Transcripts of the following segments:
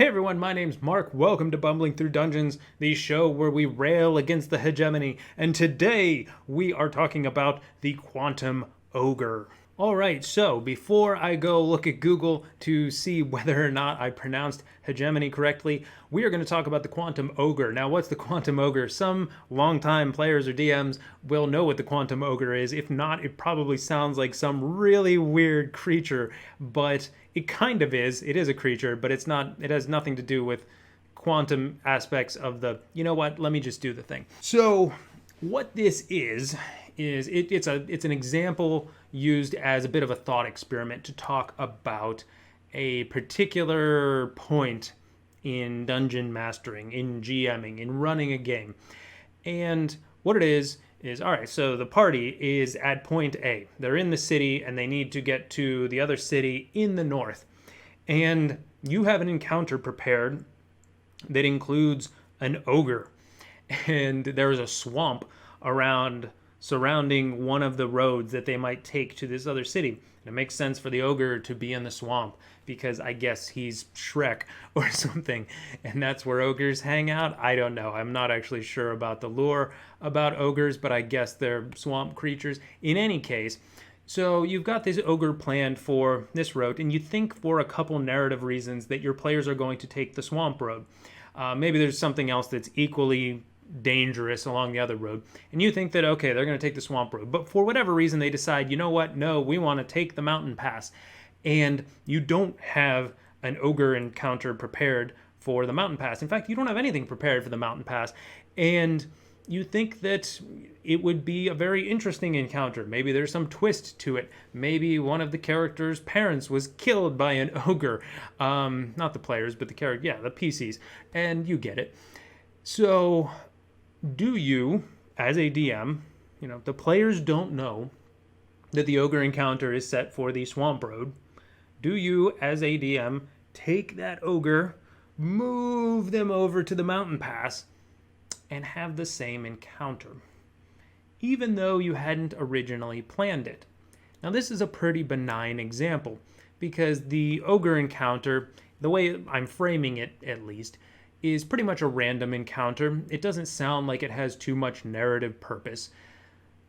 Hey everyone, my name's Mark. Welcome to Bumbling Through Dungeons, the show where we rail against the hegemony. And today we are talking about the Quantum Ogre. Alright, so before I go look at Google to see whether or not I pronounced hegemony correctly, we are going to talk about the Quantum Ogre. Now, what's the Quantum Ogre? Some longtime players or DMs will know what the Quantum Ogre is. If not, it probably sounds like some really weird creature, but it kind of is. It is a creature, but it's not. It has nothing to do with quantum aspects of the, you know what, let me just do the thing. So what this is it's an example used as a bit of a thought experiment to talk about a particular point in dungeon mastering, in GMing, in running a game. And what it is all right, so the party is at point A. They're in the city and they need to get to the other city in the north. And you have an encounter prepared that includes an ogre. And there's a swamp surrounding one of the roads that they might take to this other city. And it makes sense for the ogre to be in the swamp because I guess he's Shrek or something, and that's where ogres hang out. I don't know. I'm not actually sure about the lore about ogres, but I guess they're swamp creatures. In any case, so you've got this ogre planned for this road, and you think for a couple narrative reasons that your players are going to take the swamp road. Maybe there's something else that's equally dangerous along the other road, and you think that, okay, they're going to take the swamp road, but for whatever reason they decide, you know what, no, we want to take the mountain pass, and you don't have an ogre encounter prepared for the mountain pass. In fact, you don't have anything prepared for the mountain pass, and you think that it would be a very interesting encounter. Maybe there's some twist to it. Maybe one of the characters' parents was killed by an ogre. Not the players, but the the PCs, and you get it. So do you, as a DM, the players don't know that the ogre encounter is set for the swamp road. Do you, as a DM, take that ogre, move them over to the mountain pass, and have the same encounter, even though you hadn't originally planned it? Now, this is a pretty benign example, because the ogre encounter, the way I'm framing it at least, is pretty much a random encounter. It doesn't sound like it has too much narrative purpose.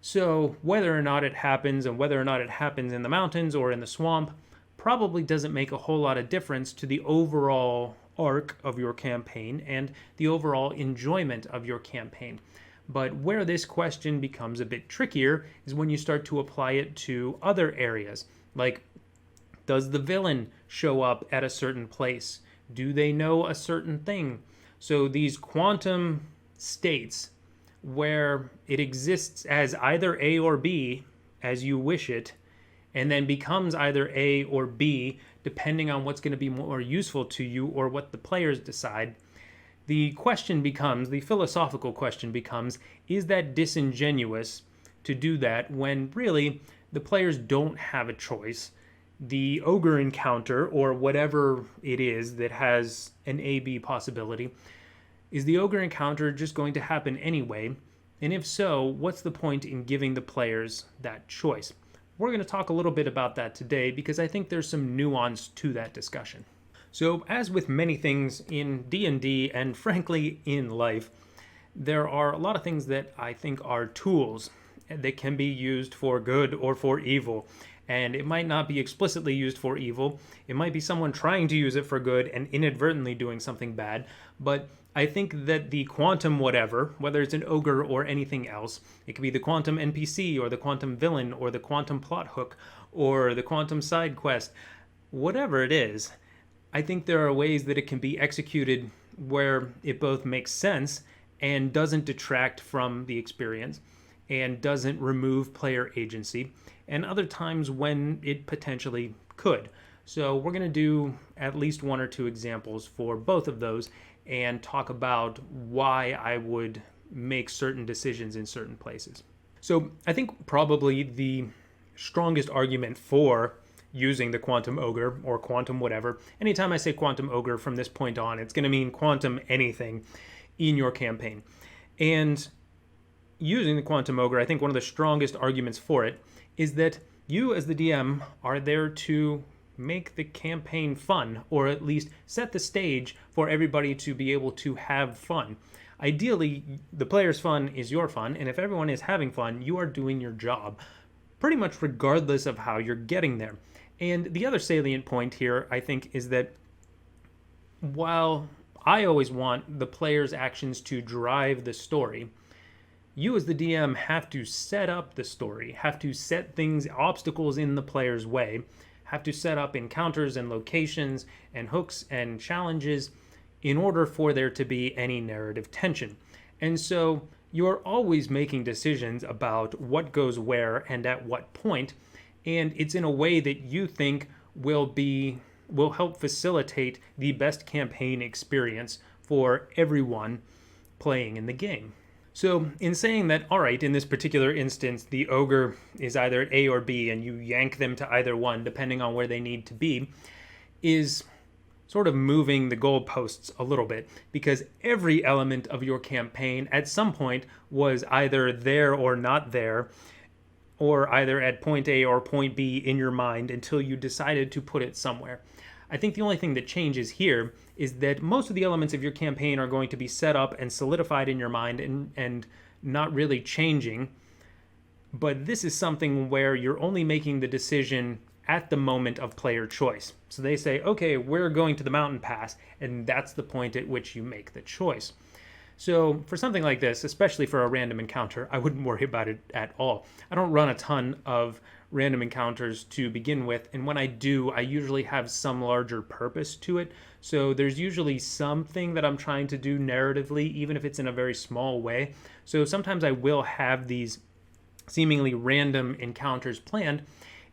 So whether or not it happens, and whether or not it happens in the mountains or in the swamp, probably doesn't make a whole lot of difference to the overall arc of your campaign and the overall enjoyment of your campaign. But where this question becomes a bit trickier is when you start to apply it to other areas. Like, does the villain show up at a certain place? Do they know a certain thing? So these quantum states where it exists as either A or B as you wish it, and then becomes either A or B depending on what's going to be more useful to you or what the players decide. The philosophical question becomes, is that disingenuous to do that when really the players don't have a choice? The ogre encounter, or whatever it is that has an A-B possibility, is the ogre encounter just going to happen anyway? And if so, what's the point in giving the players that choice? We're going to talk a little bit about that today because I think there's some nuance to that discussion. So, as with many things in D&D and frankly in life, there are a lot of things that I think are tools that can be used for good or for evil. And it might not be explicitly used for evil. It might be someone trying to use it for good and inadvertently doing something bad. But I think that the quantum whatever, whether it's an ogre or anything else, it could be the quantum NPC or the quantum villain or the quantum plot hook or the quantum side quest, whatever it is, I think there are ways that it can be executed where it both makes sense and doesn't detract from the experience and doesn't remove player agency, and other times when it potentially could. So we're going to do at least one or two examples for both of those and talk about why I would make certain decisions in certain places. So I think probably the strongest argument for using the Quantum Ogre or Quantum whatever, anytime I say Quantum Ogre from this point on, it's going to mean Quantum anything in your campaign. And using the Quantum Ogre, I think one of the strongest arguments for it is that you as the DM are there to make the campaign fun, or at least set the stage for everybody to be able to have fun. Ideally, the player's fun is your fun, and if everyone is having fun, you are doing your job, pretty much regardless of how you're getting there. And the other salient point here, I think, is that while I always want the player's actions to drive the story, you as the DM have to set up the story, have to set obstacles in the player's way, have to set up encounters and locations and hooks and challenges in order for there to be any narrative tension. And so you're always making decisions about what goes where and at what point, and it's in a way that you think will help facilitate the best campaign experience for everyone playing in the game. So in saying that, all right, in this particular instance, the ogre is either at A or B, and you yank them to either one, depending on where they need to be, is sort of moving the goalposts a little bit, because every element of your campaign at some point was either there or not there, or either at point A or point B in your mind until you decided to put it somewhere. I think the only thing that changes here is that most of the elements of your campaign are going to be set up and solidified in your mind and not really changing. But this is something where you're only making the decision at the moment of player choice. So they say, okay, we're going to the mountain pass, and that's the point at which you make the choice. So for something like this, especially for a random encounter, I wouldn't worry about it at all. I don't run a ton of random encounters to begin with, and when I do, I usually have some larger purpose to it. So there's usually something that I'm trying to do narratively, even if it's in a very small way. So sometimes I will have these seemingly random encounters planned,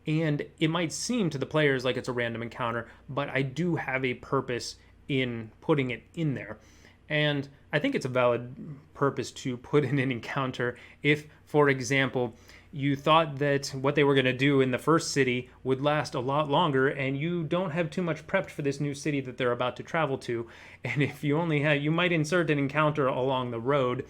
and it might seem to the players like it's a random encounter, but I do have a purpose in putting it in there. And I think it's a valid purpose to put in an encounter if, for example, you thought that what they were going to do in the first city would last a lot longer, and you don't have too much prepped for this new city that they're about to travel to. And if you only have, you might insert an encounter along the road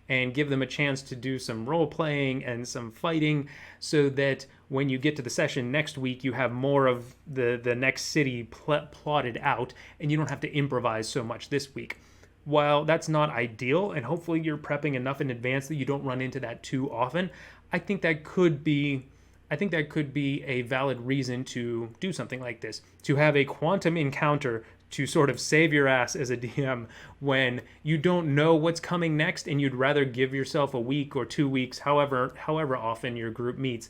and give them a chance to do some role playing and some fighting, so that when you get to the session next week, you have more of the next city plotted out, and you don't have to improvise so much this week. While that's not ideal, and hopefully you're prepping enough in advance that you don't run into that too often, I think that could be a valid reason to do something like this, to have a quantum encounter to sort of save your ass as a DM when you don't know what's coming next, and you'd rather give yourself a week or 2 weeks, however often your group meets,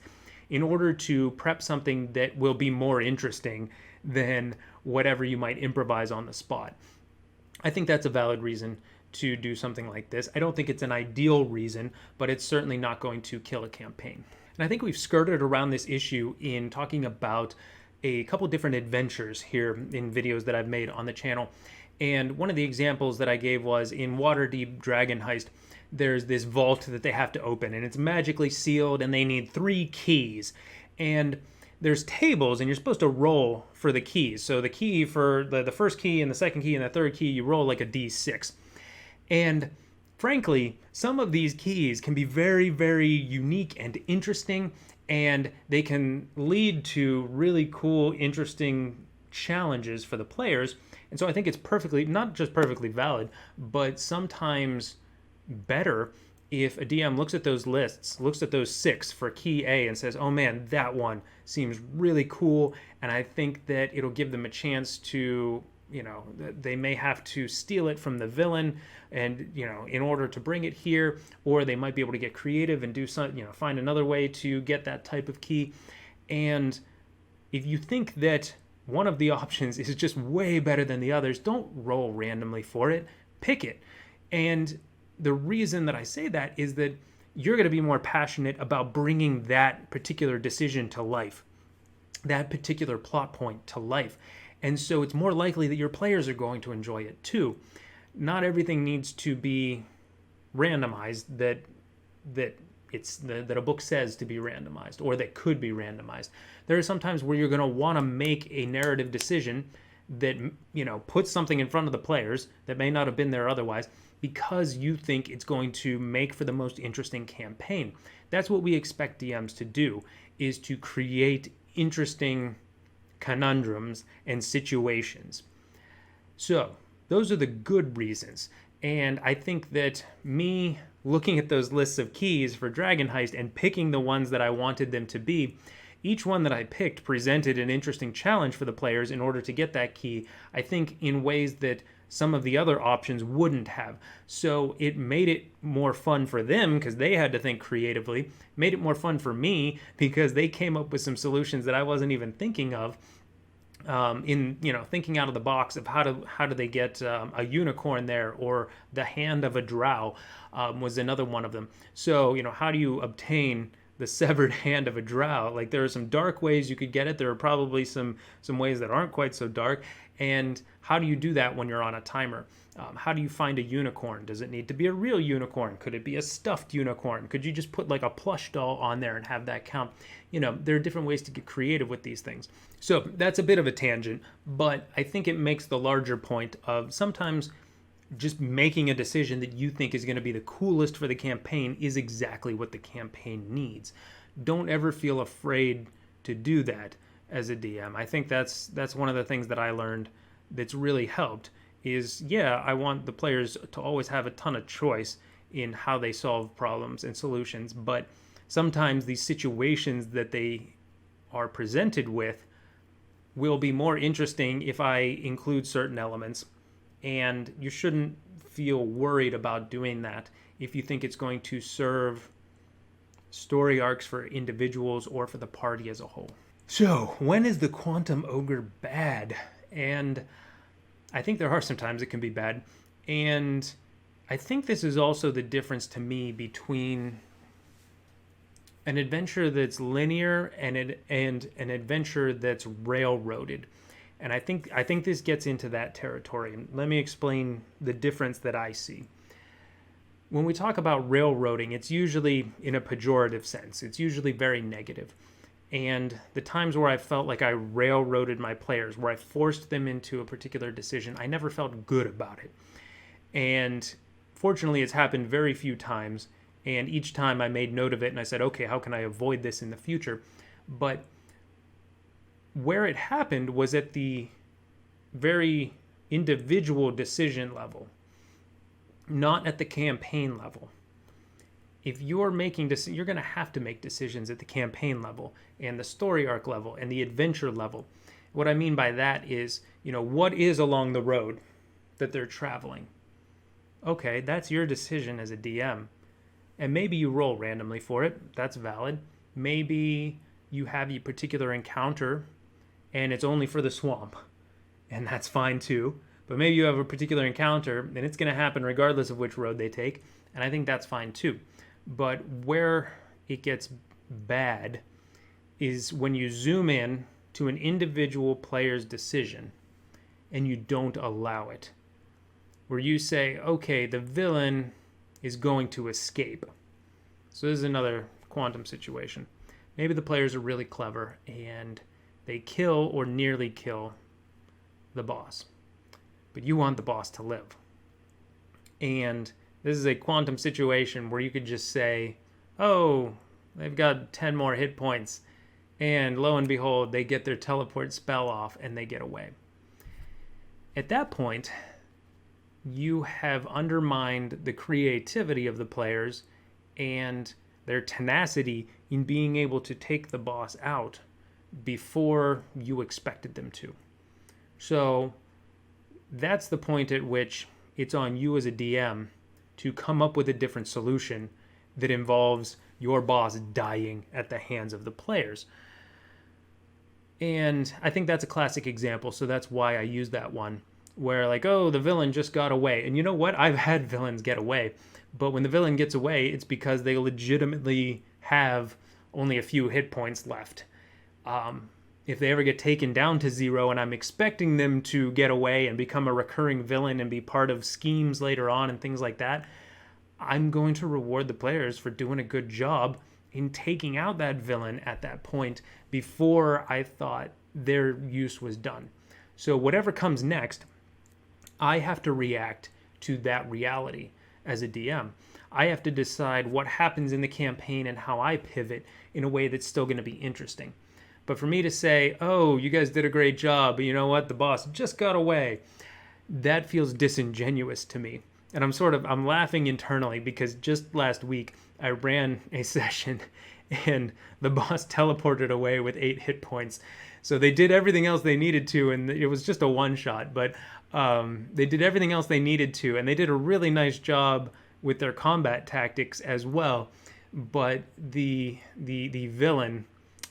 in order to prep something that will be more interesting than whatever you might improvise on the spot. I think that's a valid reason to do something like this. I don't think it's an ideal reason, but it's certainly not going to kill a campaign. And I think we've skirted around this issue in talking about a couple different adventures here in videos that I've made on the channel. And one of the examples that I gave was in Waterdeep Dragon Heist, there's this vault that they have to open, and it's magically sealed, and they need 3 keys. And there's tables, and you're supposed to roll for the keys. So the key for the first key and the second key and the third key, you roll like a D6. And frankly, some of these keys can be very, very unique and interesting, and they can lead to really cool, interesting challenges for the players. And so I think it's not just perfectly valid, but sometimes better if a DM looks at those lists, looks at those 6 for key A and says, oh man, that one seems really cool, and I think that it'll give them a chance to, they may have to steal it from the villain and, in order to bring it here, or they might be able to get creative and do some, find another way to get that type of key. And if you think that one of the options is just way better than the others, don't roll randomly for it, pick it. And the reason that I say that is that you're going to be more passionate about bringing that particular decision to life, that particular plot point to life. And so it's more likely that your players are going to enjoy it too. Not everything needs to be randomized that a book says to be randomized, or that could be randomized. There are some times where you're going to want to make a narrative decision that, puts something in front of the players that may not have been there otherwise, because you think it's going to make for the most interesting campaign. That's what we expect DMs to do, is to create interesting conundrums, and situations. So those are the good reasons. And I think that me looking at those lists of keys for Dragon Heist and picking the ones that I wanted them to be, each one that I picked presented an interesting challenge for the players in order to get that key, I think in ways that some of the other options wouldn't have. So it made it more fun for them because they had to think creatively, made it more fun for me because they came up with some solutions that I wasn't even thinking of. Thinking out of the box of how do they get a unicorn there, or the hand of a drow was another one of them. So how do you obtain the severed hand of a drow? Like, there are some dark ways you could get it. There are probably some ways that aren't quite so dark. And how do you do that when you're on a timer? How do you find a unicorn? Does it need to be a real unicorn? Could it be a stuffed unicorn? Could you just put like a plush doll on there and have that count? There are different ways to get creative with these things. So that's a bit of a tangent, but I think it makes the larger point of sometimes just making a decision that you think is going to be the coolest for the campaign is exactly what the campaign needs. Don't ever feel afraid to do that as a DM. I think that's one of the things that I learned that's really helped is, I want the players to always have a ton of choice in how they solve problems and solutions, but sometimes these situations that they are presented with will be more interesting if I include certain elements. And you shouldn't feel worried about doing that if you think it's going to serve story arcs for individuals or for the party as a whole. So, when is the Quantum Ogre bad? And I think there are some times it can be bad. And I think this is also the difference to me between an adventure that's linear and an adventure that's railroaded. And I think this gets into that territory. And let me explain the difference that I see. When we talk about railroading, it's usually in a pejorative sense. It's usually very negative. And the times where I felt like I railroaded my players, where I forced them into a particular decision, I never felt good about it. And fortunately, it's happened very few times. And each time I made note of it and I said, okay, how can I avoid this in the future? But where it happened was at the very individual decision level, not at the campaign level. If you're making you're going to have to make decisions at the campaign level and the story arc level and the adventure level. What I mean by that is, what is along the road that they're traveling? Okay, that's your decision as a DM. And maybe you roll randomly for it. That's valid. Maybe you have a particular encounter and it's only for the swamp, and that's fine too. But maybe you have a particular encounter and it's going to happen regardless of which road they take, and I think that's fine too. But where it gets bad is when you zoom in to an individual player's decision and you don't allow it. Where you say, okay, the villain is going to escape. So this is another quantum situation. Maybe the players are really clever and they kill or nearly kill the boss. But you want the boss to live. And this is a quantum situation where you could just say, oh, they've got 10 more hit points. And lo and behold, they get their teleport spell off and they get away. At that point, you have undermined the creativity of the players and their tenacity in being able to take the boss out before you expected them to. So that's the point at which it's on you as a DM to come up with a different solution that involves your boss dying at the hands of the players. And I think that's a classic example, so that's why I use that one, where like, oh, the villain just got away. And you know what? I've had villains get away. But when the villain gets away, it's because they legitimately have only a few hit points left. If they ever get taken down to 0 and I'm expecting them to get away and become a recurring villain and be part of schemes later on and things like that, I'm going to reward the players for doing a good job in taking out that villain at that point before I thought their use was done. So whatever comes next, I have to react to that reality as a DM. I have to decide what happens in the campaign and how I pivot in a way that's still going to be interesting. But for me to say, oh, you guys did a great job, but you know what, the boss just got away, that feels disingenuous to me. And I'm laughing internally because just last week I ran a session and the boss teleported away with 8 hit points. So they did everything else they needed to, and it was just a one shot, but they did everything else they needed to, and they did a really nice job with their combat tactics as well. But the villain,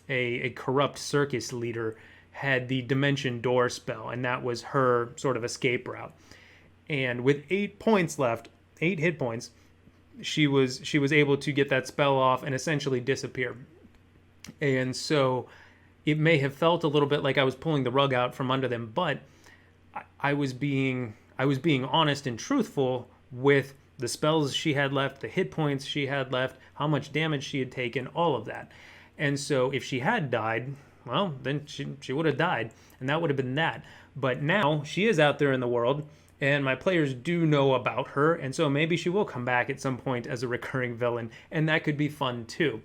a corrupt circus leader, had the dimension door spell, and that was her sort of escape route. And with 8 points left, 8 hit points, she was able to get that spell off and essentially disappear. And so it may have felt a little bit like I was pulling the rug out from under them, but I was being honest and truthful with the spells she had left, the hit points she had left, how much damage she had taken, all of that. And so if she had died, well, then she would have died, and that would have been that. But now she is out there in the world, and my players do know about her, and so maybe she will come back at some point as a recurring villain, and that could be fun too.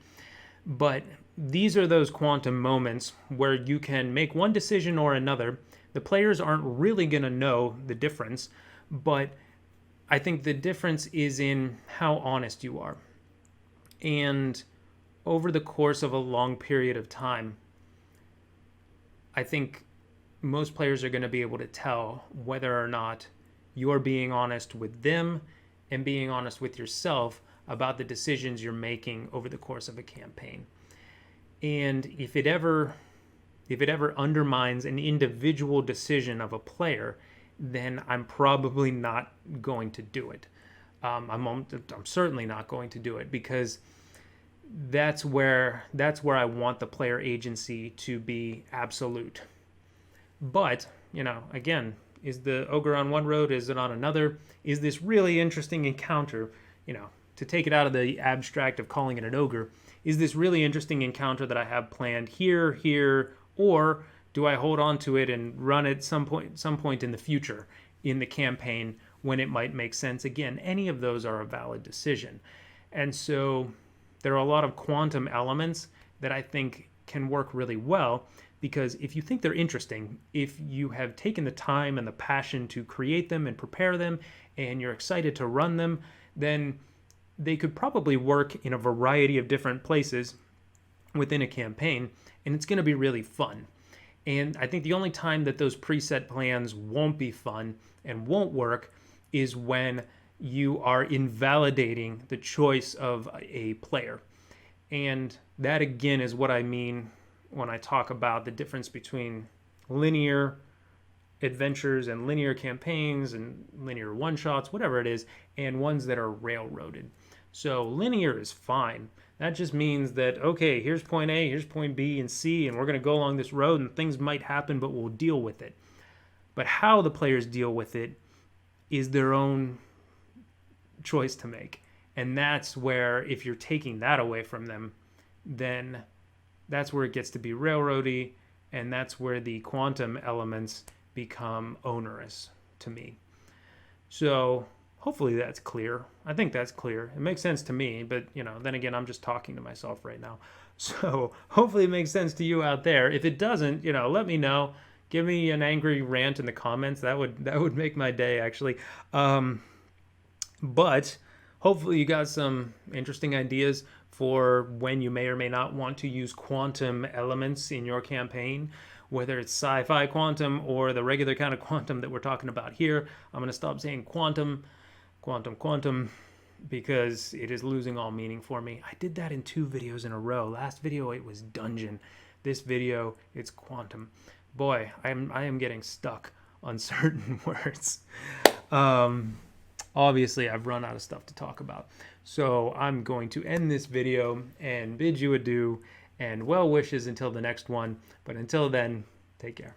But these are those quantum moments where you can make one decision or another. The players aren't really going to know the difference, but I think the difference is in how honest you are. And over the course of a long period of time, I think most players are going to be able to tell whether or not you're being honest with them and being honest with yourself about the decisions you're making over the course of a campaign. And if it ever undermines an individual decision of a player, then I'm probably not going to do it. I'm certainly not going to do it, because that's where I want the player agency to be absolute. But, again, is the ogre on one road? Is it on another? Is this really interesting encounter, to take it out of the abstract of calling it an ogre, is this really interesting encounter that I have planned here, or do I hold on to it and run it some point in the future in the campaign when it might make sense? Again, any of those are a valid decision. And so there are a lot of quantum elements that I think can work really well, because if you think they're interesting, if you have taken the time and the passion to create them and prepare them, and you're excited to run them, then they could probably work in a variety of different places within a campaign, and it's going to be really fun. And I think the only time that those preset plans won't be fun and won't work is when you are invalidating the choice of a player. And that, again, is what I mean when I talk about the difference between linear adventures and linear campaigns and linear one-shots, whatever it is, and ones that are railroaded. So linear is fine. That just means that, okay, here's point A, here's point B and C, and we're going to go along this road, and things might happen, but we'll deal with it. But how the players deal with it is their own choice to make. And that's where, if you're taking that away from them, then that's where it gets to be railroady, and that's where the quantum elements become onerous to me. So hopefully that's clear. I think that's clear. It makes sense to me, but then again, I'm just talking to myself right now. So hopefully it makes sense to you out there. If it doesn't, let me know. Give me an angry rant in the comments. That would make my day, actually. But hopefully you got some interesting ideas for when you may or may not want to use quantum elements in your campaign, whether it's sci-fi quantum or the regular kind of quantum that we're talking about here. I'm going to stop saying quantum, because it is losing all meaning for me. I did that in 2 videos in a row. Last video, it was dungeon. This video, it's quantum. Boy, I am getting stuck on certain words. Obviously, I've run out of stuff to talk about. So I'm going to end this video and bid you adieu and well wishes until the next one. But until then, take care.